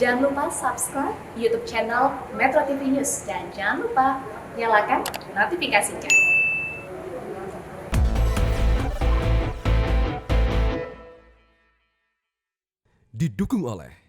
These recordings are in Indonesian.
Jangan lupa subscribe YouTube channel Metro TV News dan jangan lupa nyalakan notifikasinya. Didukung oleh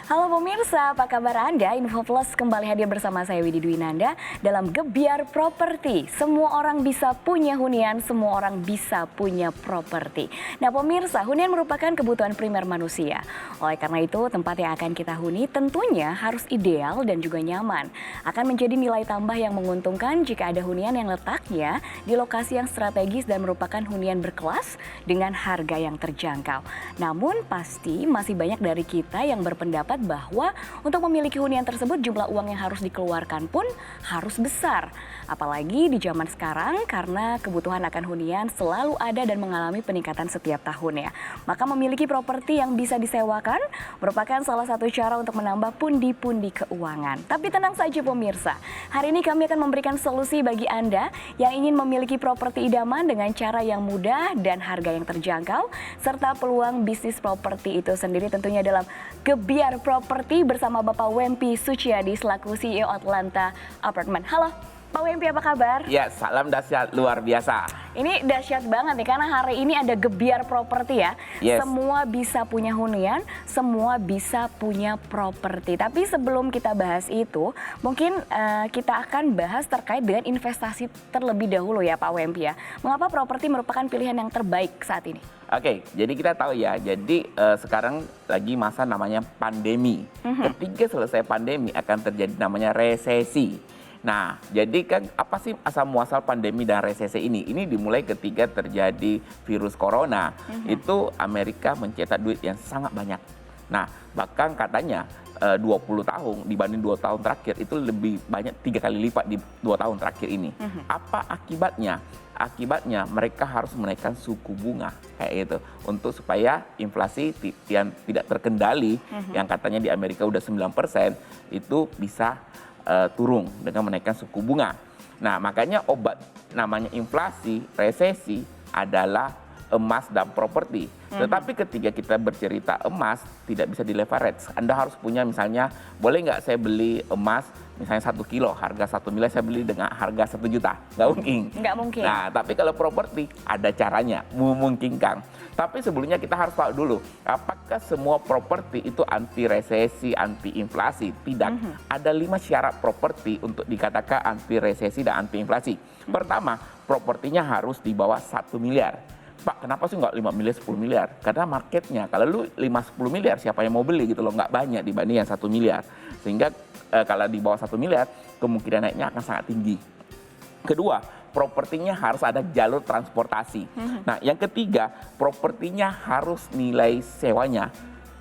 Halo pemirsa, apa kabar Anda? Info Plus kembali hadir bersama saya Widi Dwinanda dalam Gebiar Properti. Semua orang bisa punya hunian, semua orang bisa punya properti. Nah pemirsa, hunian merupakan kebutuhan primer manusia. Oleh karena itu, tempat yang akan kita huni tentunya harus ideal dan juga nyaman. Akan menjadi nilai tambah yang menguntungkan jika ada hunian yang letaknya di lokasi yang strategis dan merupakan hunian berkelas dengan harga yang terjangkau. Namun pasti masih banyak dari kita yang berpendapat bahwa untuk memiliki hunian tersebut jumlah uang yang harus dikeluarkan pun harus besar. Apalagi di zaman sekarang karena kebutuhan akan hunian selalu ada dan mengalami peningkatan setiap tahunnya. Maka memiliki properti yang bisa disewakan merupakan salah satu cara untuk menambah pundi-pundi keuangan. Tapi tenang saja pemirsa, hari ini kami akan memberikan solusi bagi Anda yang ingin memiliki properti idaman dengan cara yang mudah dan harga yang terjangkau, serta peluang bisnis properti itu sendiri tentunya dalam Gebiar Properti bersama Bapak Wempi Suciadi selaku CEO Atlanta Apartment. Halo Pak Wempi, apa kabar? Ya, salam dahsyat luar biasa. Ini dahsyat banget nih karena hari ini ada Gebiar Properti ya. Yes. Semua bisa punya hunian, semua bisa punya properti. Tapi sebelum kita bahas itu, mungkin kita akan bahas terkait dengan investasi terlebih dahulu ya Pak Wempi ya. Mengapa properti merupakan pilihan yang terbaik saat ini? Oke, jadi kita tahu ya, jadi sekarang lagi masa namanya pandemi. Ketika selesai pandemi akan terjadi namanya resesi. Nah, jadi kan apa sih asal muasal pandemi dan resesi ini? Ini dimulai ketika terjadi virus corona. Itu Amerika mencetak duit yang sangat banyak. Nah, bahkan katanya 20 tahun dibanding 2 tahun terakhir itu lebih banyak 3 kali lipat di 2 tahun terakhir ini. Apa akibatnya? Akibatnya mereka harus menaikkan suku bunga kayak gitu untuk supaya inflasi yang tidak terkendali yang katanya di Amerika udah 9% itu bisa turun dengan menaikkan suku bunga. Nah, makanya obat namanya inflasi, resesi adalah emas dan properti. Tetapi ketika kita bercerita emas, tidak bisa di leverage. Anda harus punya misalnya, boleh nggak saya beli emas misalnya 1 kilo, harga 1 miliar saya beli dengan harga 1 juta. Nggak mungkin. Nggak mungkin. Nah, tapi kalau properti ada caranya, memungkinkan. Tapi sebelumnya kita harus tahu dulu, apakah semua properti itu anti resesi, anti inflasi? Tidak. Ada 5 syarat properti untuk dikatakan anti resesi dan anti inflasi. Pertama, propertinya harus di bawah 1 miliar. Pak, kenapa sih nggak 5 miliar, 10 miliar? Karena marketnya, kalau lu 5-10 miliar, siapa yang mau beli gitu loh, nggak banyak dibanding yang 1 miliar. Sehingga kalau di bawah 1 miliar, kemungkinan naiknya akan sangat tinggi. Kedua, propertinya harus ada jalur transportasi. Nah, yang ketiga, propertinya harus nilai sewanya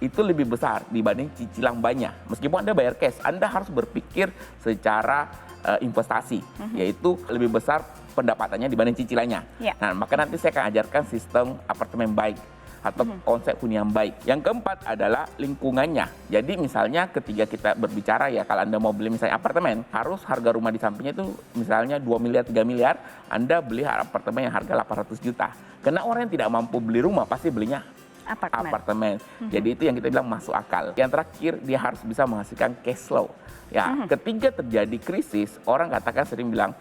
itu lebih besar dibanding cicilan banyak. Meskipun Anda bayar cash, Anda harus berpikir secara investasi, yaitu lebih besar pendapatannya dibanding cicilannya. Ya. Nah, maka nanti saya akan ajarkan sistem apartemen baik atau konsep hunian baik. Yang keempat adalah lingkungannya. Jadi misalnya ketika kita berbicara ya, kalau Anda mau beli misalnya apartemen, harus harga rumah di sampingnya itu misalnya 2 miliar, 3 miliar, Anda beli apartemen yang harga 800 juta. Karena orang yang tidak mampu beli rumah pasti belinya apartemen. Jadi itu yang kita bilang masuk akal. Yang terakhir, dia harus bisa menghasilkan cash flow. Ya, ketika terjadi krisis, orang katakan sering bilang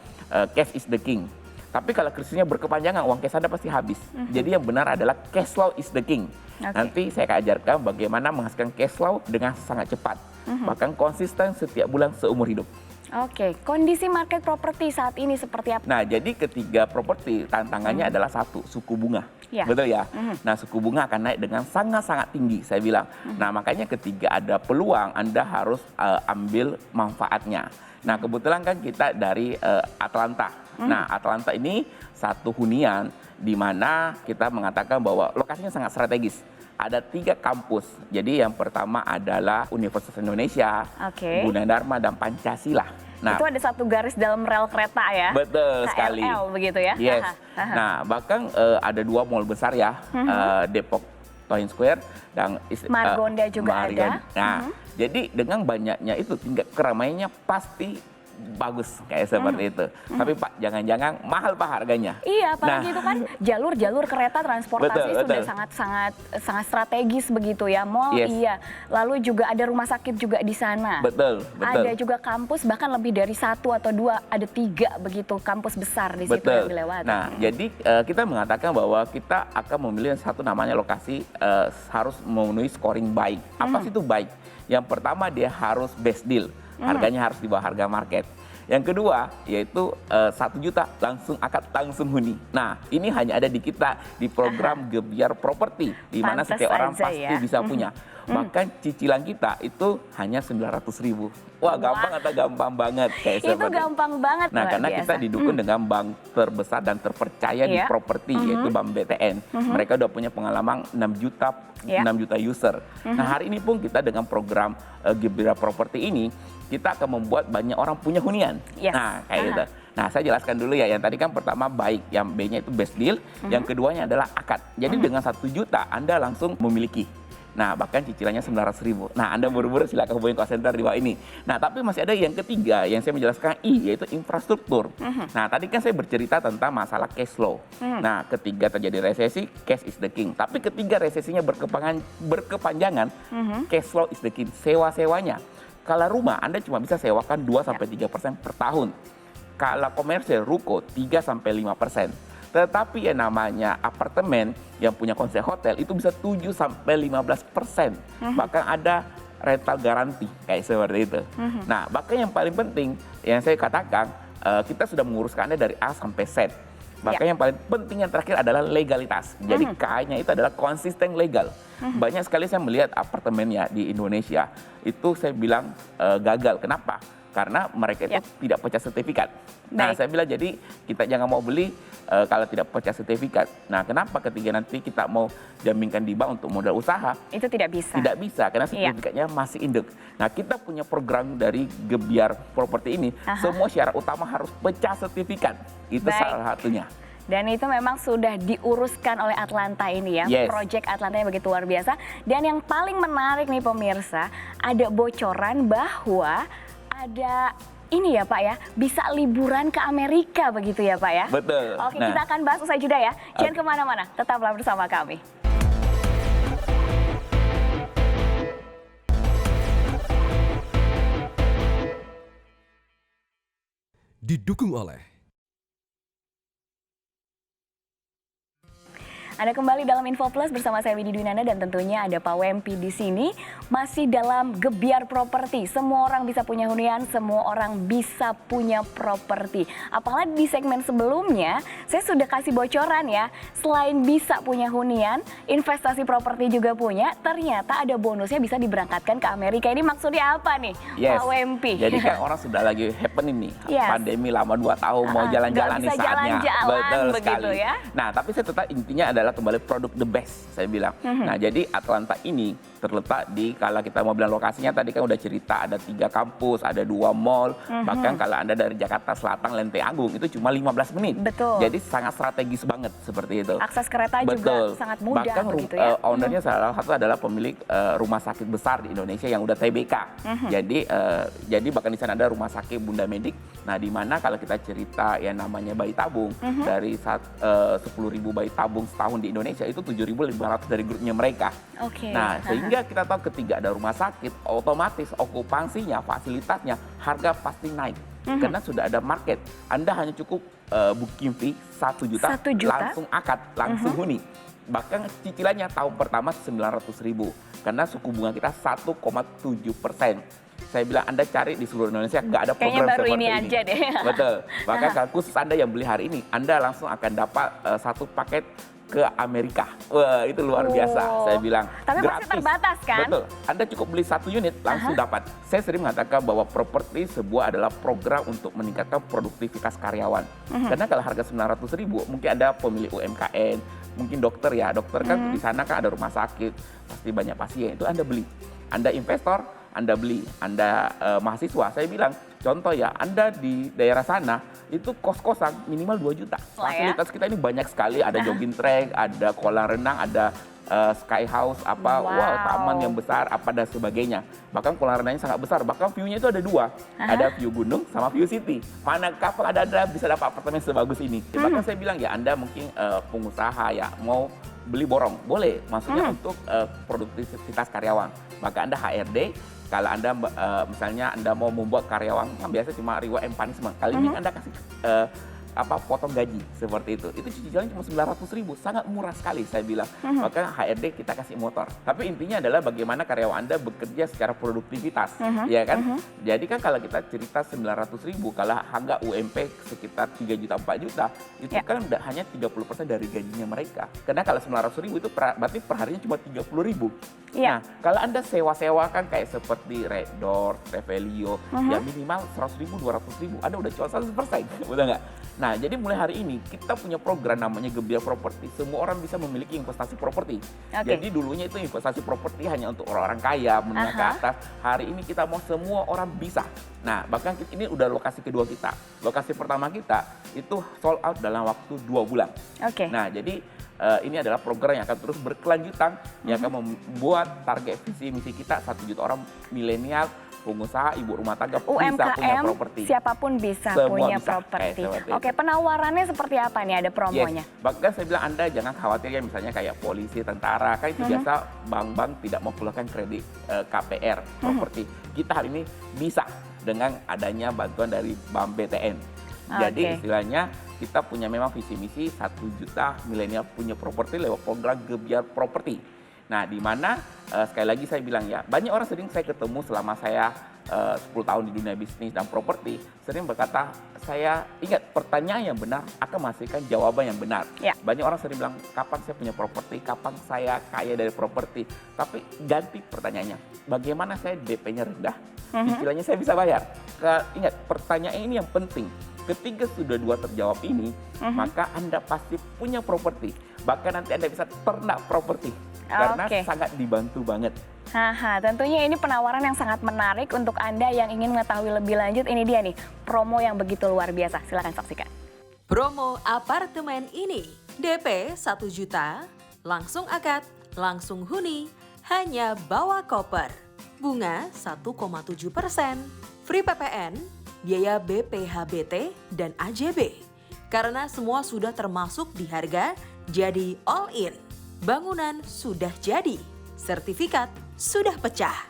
cash is the king. Tapi kalau krisisnya berkepanjangan, uang cash Anda pasti habis. Jadi yang benar adalah cash flow is the king. Nanti saya akan ajarkan bagaimana menghasilkan cash flow dengan sangat cepat. Bahkan konsisten setiap bulan seumur hidup. Oke, kondisi market properti saat ini seperti apa? Nah, jadi ketiga properti tantangannya adalah satu, suku bunga. Ya. Betul ya? Nah, suku bunga akan naik dengan sangat-sangat tinggi, saya bilang. Nah, makanya ketika ada peluang, Anda harus ambil manfaatnya. Nah, kebetulan kan kita dari Atlanta. Nah, Atlanta ini satu hunian di mana kita mengatakan bahwa lokasinya sangat strategis. Ada 3 kampus. Jadi yang pertama adalah Universitas Indonesia, Gunadarma, dan Pancasila. Nah, itu ada satu garis dalam rel kereta ya? Betul sekali. KRL begitu ya? Yes. Nah, bahkan ada 2 mall besar ya, Depok Town Square dan Margonda juga ada. Nah, jadi dengan banyaknya itu tingkat keramaiannya pasti bagus kayak seperti itu. Tapi Pak, jangan-jangan mahal Pak harganya. Iya, apalagi itu kan jalur-jalur kereta transportasi sudah sangat strategis begitu ya. Mall iya, lalu juga ada rumah sakit juga di sana. Betul. Ada juga kampus, bahkan lebih dari 1 atau 2, ada 3 begitu kampus besar di situ yang dilewati. Nah, jadi kita mengatakan bahwa kita akan memilih satu namanya lokasi harus memenuhi scoring baik. Apa sih itu baik? Yang pertama dia harus best deal, harganya harus di bawah harga market. Yang kedua yaitu 1 juta langsung akad langsung huni. Nah ini hanya ada di kita di program Gebiar Properti, di mana setiap orang pasti bisa punya. Bahkan cicilan kita itu hanya 900.000. Wah gampang atau gampang banget kayak itu gampang banget. Nah karena kita didukung dengan bank terbesar dan terpercaya di properti yaitu Bank BTN. Mereka udah punya pengalaman 6 juta user. Nah hari ini pun kita dengan program Gebiar Properti ini kita akan membuat banyak orang punya hunian. Nah kayak gitu. Nah saya jelaskan dulu ya, yang tadi kan pertama baik, yang B-nya itu best deal, yang keduanya adalah akad. Jadi dengan 1 juta Anda langsung memiliki. Nah bahkan cicilannya 900.000. Nah Anda buru-buru silakan hubungi call center di bawah ini. Nah tapi masih ada yang ketiga yang saya menjelaskan yaitu infrastruktur. Nah tadi kan saya bercerita tentang masalah cash flow. Nah ketika terjadi resesi, cash is the king. Tapi ketika resesinya berkepanjangan, cash flow is the king. Sewa-sewanya. Kalau rumah Anda cuma bisa sewakan 2-3% per tahun. Kalau komersial ruko 3-5%. Tetapi yang namanya apartemen yang punya konsep hotel itu bisa 7-15%. Bahkan ada rental garanti kayak seperti itu. Nah, bahkan yang paling penting yang saya katakan kita sudah menguruskan Anda dari A sampai Z. Bahkan yang paling penting yang terakhir adalah legalitas. Jadi K-nya itu adalah konsisten legal. Banyak sekali saya melihat apartemennya di Indonesia itu saya bilang gagal. Kenapa? Karena mereka itu tidak percaya sertifikat. Nah, saya bilang jadi kita jangan mau beli kalau tidak percaya sertifikat. Nah, kenapa ketika nanti kita mau jaminkan di bank untuk modal usaha? Itu tidak bisa. Tidak bisa karena sertifikatnya masih induk. Nah, kita punya program dari Gebiar Properti ini. Semua syarat utama harus pecah sertifikat. Itu salah satunya. Dan itu memang sudah diuruskan oleh Atlanta ini ya, Project Atlanta yang begitu luar biasa. Dan yang paling menarik nih pemirsa, ada bocoran bahwa ada ini ya Pak ya, bisa liburan ke Amerika begitu ya Pak ya? Betul. Oke, kita akan bahas usai jeda ya. Jangan kemana-mana, tetaplah bersama kami. Didukung oleh Anda kembali dalam Info Plus bersama saya Widi Dwinanda dan tentunya ada Pak Wempi di sini. Masih dalam Gebiar Properti. Semua orang bisa punya hunian, semua orang bisa punya properti. Apalagi di segmen sebelumnya saya sudah kasih bocoran ya. Selain bisa punya hunian, investasi properti juga punya. Ternyata ada bonusnya bisa diberangkatkan ke Amerika. Ini maksudnya apa nih Pak Wempi? Jadi kan orang sudah lagi happening nih. Pandemi lama 2 tahun mau jalan-jalan nih saatnya. Betul sekali. Ya? Nah tapi saya tetap intinya adalah kembali produk the best saya bilang. Nah jadi Atlanta ini terletak di, kalau kita mau bilang lokasinya tadi kan udah cerita ada 3 kampus, ada 2 mall, bahkan kalau Anda dari Jakarta Selatan Lenteng Agung itu cuma 15 menit. Betul. Jadi sangat strategis banget seperti itu. Akses kereta juga sangat mudah. Bahkan begitu ya. ownernya salah satu adalah pemilik rumah sakit besar di Indonesia yang udah TBK. Jadi bahkan di sana ada rumah sakit Bunda Medik. Nah di mana kalau kita cerita yang namanya bayi tabung dari 10.000 bayi tabung setahun di Indonesia itu 7.500 dari grupnya mereka. Nah sehingga kita tahu ketika ada rumah sakit otomatis okupansinya, fasilitasnya, harga pasti naik karena sudah ada market. Anda hanya cukup booking fee 1 juta, langsung akad, langsung huni. Bahkan cicilannya tahun pertama 900.000 karena suku bunga kita 1,7%. Saya bilang Anda cari di seluruh Indonesia nggak ada program baru seperti ini aja deh. Betul. Bahkan khusus Anda yang beli hari ini, Anda langsung akan dapat 1 paket ke Amerika. Wah, itu luar biasa. Saya bilang tapi gratis. masih terbatas kan? Betul. Anda cukup beli 1 unit langsung dapat. Saya sering mengatakan bahwa properti sebuah adalah program untuk meningkatkan produktivitas karyawan. Karena kalau harga 900.000, mungkin Anda pemilik UMKM, mungkin dokter ya. Dokter kan di sana kan ada rumah sakit, pasti banyak pasien. Itu Anda beli. Anda investor, Anda beli. Anda mahasiswa, saya bilang contoh ya, Anda di daerah sana itu kos-kosan minimal 2 juta. Fasilitas kita ini banyak sekali, ada jogging track, ada kolam renang, ada sky house, apa, wow, taman yang besar, apa dan sebagainya. Bahkan kolam renangnya sangat besar, bahkan view-nya itu ada dua. Ada view gunung sama view city. Mana kapan ada bisa dapat apartemen sebagus ini? Bahkan saya bilang ya, Anda mungkin pengusaha ya, mau beli borong, boleh. Maksudnya untuk produktivitas karyawan. Maka Anda HRD, kalau Anda misalnya Anda mau membuat karyawan yang biasa cuma reward and punishment, kali ini Anda kasih potong gaji seperti itu cicilannya cuma 900.000, sangat murah sekali saya bilang. Maka HRD kita kasih motor. Tapi intinya adalah bagaimana karyawan Anda bekerja secara produktivitas, ya kan? Jadi kan kalau kita cerita 900.000, kalau harga UMP sekitar 3 juta 4 juta, itu kan udah hanya 30% dari gajinya mereka. Karena kalau 900.000 itu berarti per harinya cuma 30.000. Nah, kalau Anda sewa-sewakan kayak seperti Red Door, Revelio, ya minimal 100.000, 200.000, Anda udah jual 100%, betul nggak? Nah, jadi mulai hari ini kita punya program namanya Gebiar Properti. Semua orang bisa memiliki investasi properti. Jadi dulunya itu investasi properti hanya untuk orang-orang kaya, menengah ke atas. Hari ini kita mau semua orang bisa. Nah, bahkan ini udah lokasi kedua kita. Lokasi pertama kita itu sold out dalam waktu 2 bulan. Nah, jadi ini adalah program yang akan terus berkelanjutan, yang akan membuat target visi misi kita 1 juta orang milenial, pengusaha, ibu rumah tangga bisa punya properti. Siapapun bisa Semua punya bisa. properti. Oke, penawarannya seperti apa nih? Ada promonya? Bahkan saya bilang Anda jangan khawatir ya, misalnya kayak polisi, tentara, kan itu biasa bank-bank tidak mau keluarkan kredit KPR properti. Kita hari ini bisa dengan adanya bantuan dari Bank BTN. Jadi istilahnya kita punya memang visi misi 1 juta milenial punya properti lewat program Gebiar Properti. Nah, di mana sekali lagi saya bilang ya, banyak orang sering saya ketemu selama saya 10 tahun di dunia bisnis dan properti, sering berkata, saya ingat pertanyaan yang benar akan menghasilkan jawaban yang benar. Banyak orang sering bilang, kapan saya punya properti, kapan saya kaya dari properti. Tapi ganti pertanyaannya, bagaimana saya DP-nya rendah? Istilahnya saya bisa bayar. Ingat, pertanyaan ini yang penting. Ketika sudah 2 terjawab ini, maka Anda pasti punya properti. Bahkan nanti Anda bisa ternak properti. Karena sangat dibantu banget. Tentunya ini penawaran yang sangat menarik untuk Anda yang ingin mengetahui lebih lanjut. Ini dia nih, promo yang begitu luar biasa. Silakan saksikan. Promo apartemen ini, DP 1 juta, langsung akad, langsung huni, hanya bawa koper. Bunga 1,7%, free PPN, biaya BPHBT, dan AJB. Karena semua sudah termasuk di harga, jadi all in. Bangunan sudah jadi, sertifikat sudah pecah.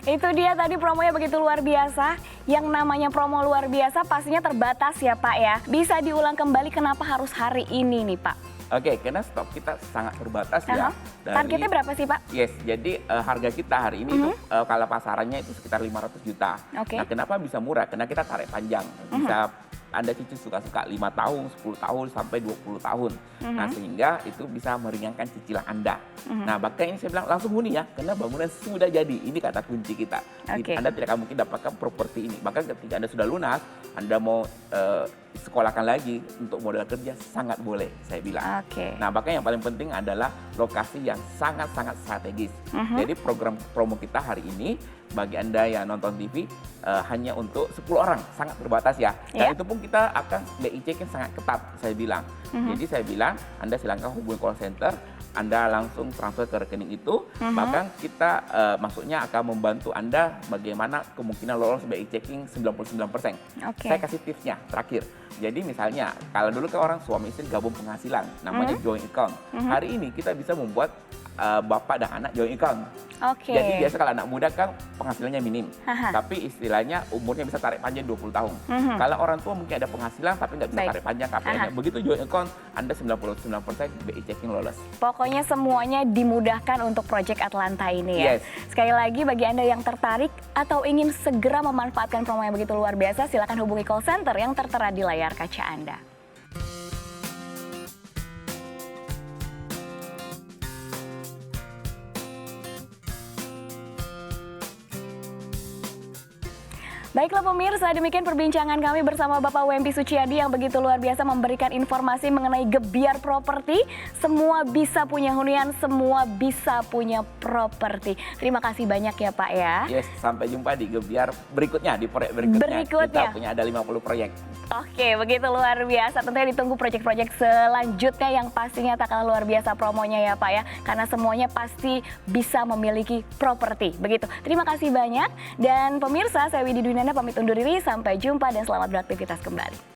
Itu dia tadi promonya begitu luar biasa. Yang namanya promo luar biasa pastinya terbatas ya Pak ya. Bisa diulang kembali kenapa harus hari ini nih Pak? Oke, karena stok kita sangat terbatas ya. Targetnya berapa sih Pak? Yes, jadi harga kita hari ini itu kalau pasarannya itu sekitar 500 juta. Nah, kenapa bisa murah? Karena kita tarik panjang. Bisa Anda cicil suka-suka 5 tahun, 10 tahun, sampai 20 tahun. Nah, sehingga itu bisa meringankan cicilan Anda. Nah, bahkan ini saya bilang langsung huni ya, karena bangunan sudah jadi. Ini kata kunci kita. Anda tidak akan mungkin dapatkan properti ini. Bahkan ketika Anda sudah lunas, Anda mau sekolahkan lagi untuk modal kerja, sangat boleh, saya bilang. Nah, bahkan yang paling penting adalah lokasi yang sangat-sangat strategis. Jadi program promo kita hari ini, bagi Anda yang nonton TV, hanya untuk 10 orang, sangat terbatas ya. Dan itu pun kita akan BI checking sangat ketat, saya bilang. Jadi saya bilang, Anda silakan hubungi call center, Anda langsung transfer ke rekening itu, bahkan kita maksudnya akan membantu Anda bagaimana kemungkinan lolos BI checking 99%. Saya kasih tipsnya terakhir. Jadi misalnya, kalau dulu kan orang suami istri gabung penghasilan, namanya joint account. Hari ini kita bisa membuat bapak dan anak joint account. Jadi biasa kalau anak muda kan penghasilannya minim, tapi istilahnya umurnya bisa tarik panjang 20 tahun. Kalau orang tua mungkin ada penghasilan tapi nggak bisa tarik panjang KPR-nya. Begitu joint account, Anda 99% BI checking lolos. Pokoknya semuanya dimudahkan untuk Project Atlanta ini ya. Sekali lagi bagi Anda yang tertarik atau ingin segera memanfaatkan promo yang begitu luar biasa, silakan hubungi call center yang tertera di layar kaca Anda. Baiklah pemirsa, demikian perbincangan kami bersama Bapak Wempi Suciadi yang begitu luar biasa memberikan informasi mengenai Gebyar Properti. Semua bisa punya hunian, semua bisa punya properti. Terima kasih banyak ya Pak ya. Yes, sampai jumpa di Gebyar berikutnya, di proyek berikutnya. Kita punya ada 50 proyek. Oke, begitu luar biasa. Tentunya ditunggu proyek-proyek selanjutnya yang pastinya tak kalah luar biasa promonya ya Pak ya. Karena semuanya pasti bisa memiliki properti. Begitu. Terima kasih banyak. Dan pemirsa, saya Widi Dwinanda pamit undur diri. Sampai jumpa dan selamat beraktivitas kembali.